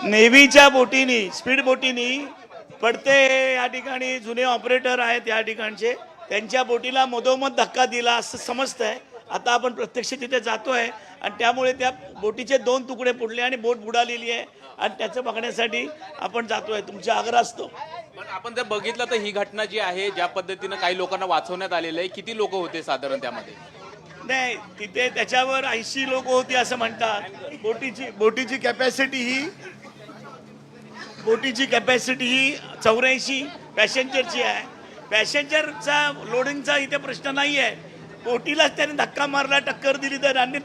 नेव्हीच्या बोटीनी speed बोटीनी पडते या ठिकाणी जुने ऑपरेटर आहेत या ठिकाणचे त्यांच्या बोटीला मधोमध धक्का दिला असं समजतंय। आता आपण प्रत्यक्ष तिथे जातोय आणि त्यामुळे त्या बोटीचे 2 तुकडे पडले आणि बोट बुडालेली आहे आणि त्याचं बघण्यासाठी आपण जातोय। तुमचा आग्रह असतो। पण आपण जर बघितलं तर ही घटना जी आहे ज्या पद्धतीने काही लोकांना वाचवण्यात आलेलं आहे, किती लोक होते साधारण त्यामध्ये? नाही, तिथे त्याच्यावर 80 लोक होती असं म्हणतात। बोटीची कॅपॅसिटी ही 84 पॅसेंजरची आहे। पॅसेंजरचा लोडिंगचा इथे प्रश्न नाही आहे। बोटीलाच त्याने धक्का मारला, टक्कर दिली तर आणि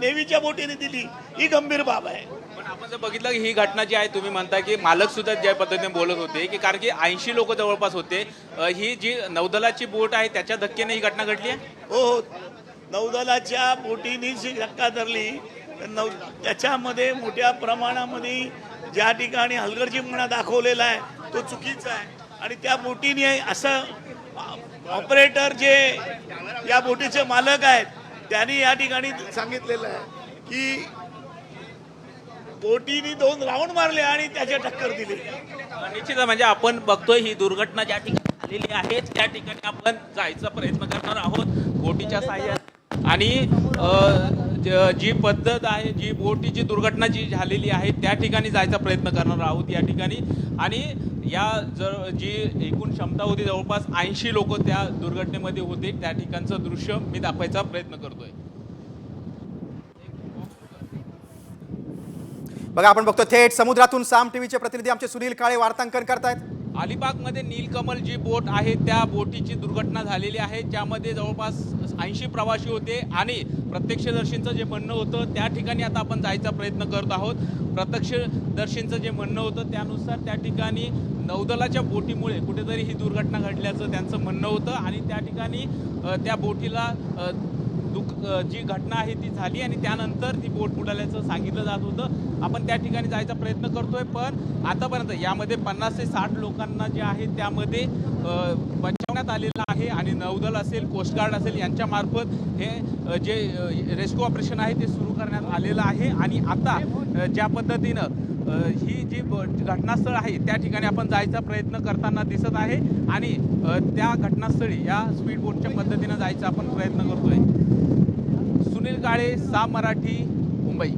नेव्हीच्या बोटीने दिली, ही गंभीर बाब आहे। पण आपण जर बघितलं की ही घटना जी आहे, तुम्ही म्हणता की मालक सुद्धा ज्या पद्धतीने बोलत होते की कारण की 80 लोक जवळपास होते, ही जी नौदलाची बोट आहे त्याच्या धक्क्याने ही घटना घडली आहे। हो, नौदलाच्या बोटीने जी धक्का धरली त्याच्यामध्ये मोठ्या प्रमाणामध्ये ज्या ठिकाणी हलगर्जीपणा दाखवलेला आहे तो चुकीचा आहे आणि त्या बोटीने असं ऑपरेटर जे या बोटीचे मालक आहेत त्यांनी या ठिकाणी सांगितलेलं आहे की बोटीने 2 राऊंड मारले आणि त्याच्या टक्कर दिली। निश्चित म्हणजे आपण बघतोय ही दुर्घटना ज्या ठिकाणी झालेली आहे त्या ठिकाणी आपण जायचा प्रयत्न करणार आहोत बोटीच्या साहाय्याने आणि जी पद्धत आहे, जी बोटीची दुर्घटना जी झालेली आहे त्या ठिकाणी जायचा प्रयत्न करणार आहोत या ठिकाणी। आणि या जी एकूण क्षमता होती जवळपास 80 लोक त्या दुर्घटनेमध्ये होते, त्या ठिकाणचं दृश्य मी दाखवायचा प्रयत्न करतोय। बघा, आपण बघतो थेट समुद्रातून साम टीव्हीचे प्रतिनिधी आमचे सुनील काळे वार्तांकन करतायत। अलिबागमध्ये नीलकमल जी बोट आहे त्या बोटीची दुर्घटना झालेली आहे, ज्यामध्ये जवळपास 80 प्रवासी होते आणि प्रत्यक्षदर्शींचं जे म्हणणं होतं त्या ठिकाणी आता आपण जायचा प्रयत्न करत आहोत। प्रत्यक्षदर्शींचं जे म्हणणं होतं त्यानुसार त्या ठिकाणी नौदलाच्या बोटीमुळे कुठेतरी ही दुर्घटना घडल्याचं त्यांचं म्हणणं होतं आणि त्या ठिकाणी त्या बोटीला जी घटना आहे ती झाली आणि त्यानंतर ती बोट बुडाल्याचं सांगितलं जात होतं। आपण त्या ठिकाणी जायचा प्रयत्न करतोय, पण आतापर्यंत यामध्ये 50 ते 60 लोकांना जे आहे त्यामध्ये बचावण्यात आलेलं आहे आणि नौदल असेल, कोस्टगार्ड असेल यांच्या मार्फत हे जे रेस्क्यू ऑपरेशन आहे ते सुरू करण्यात आलेलं आहे। आणि आता ज्या पद्धतीनं ही जी घटनास्थळ आहे त्या ठिकाणी आपण जायचा प्रयत्न करताना दिसत आहे आणि त्या घटनास्थळी या स्पीड बोटच्या पद्धतीनं जायचा आपण प्रयत्न करतोय। सुनील काळे, साम मराठी, मुंबई।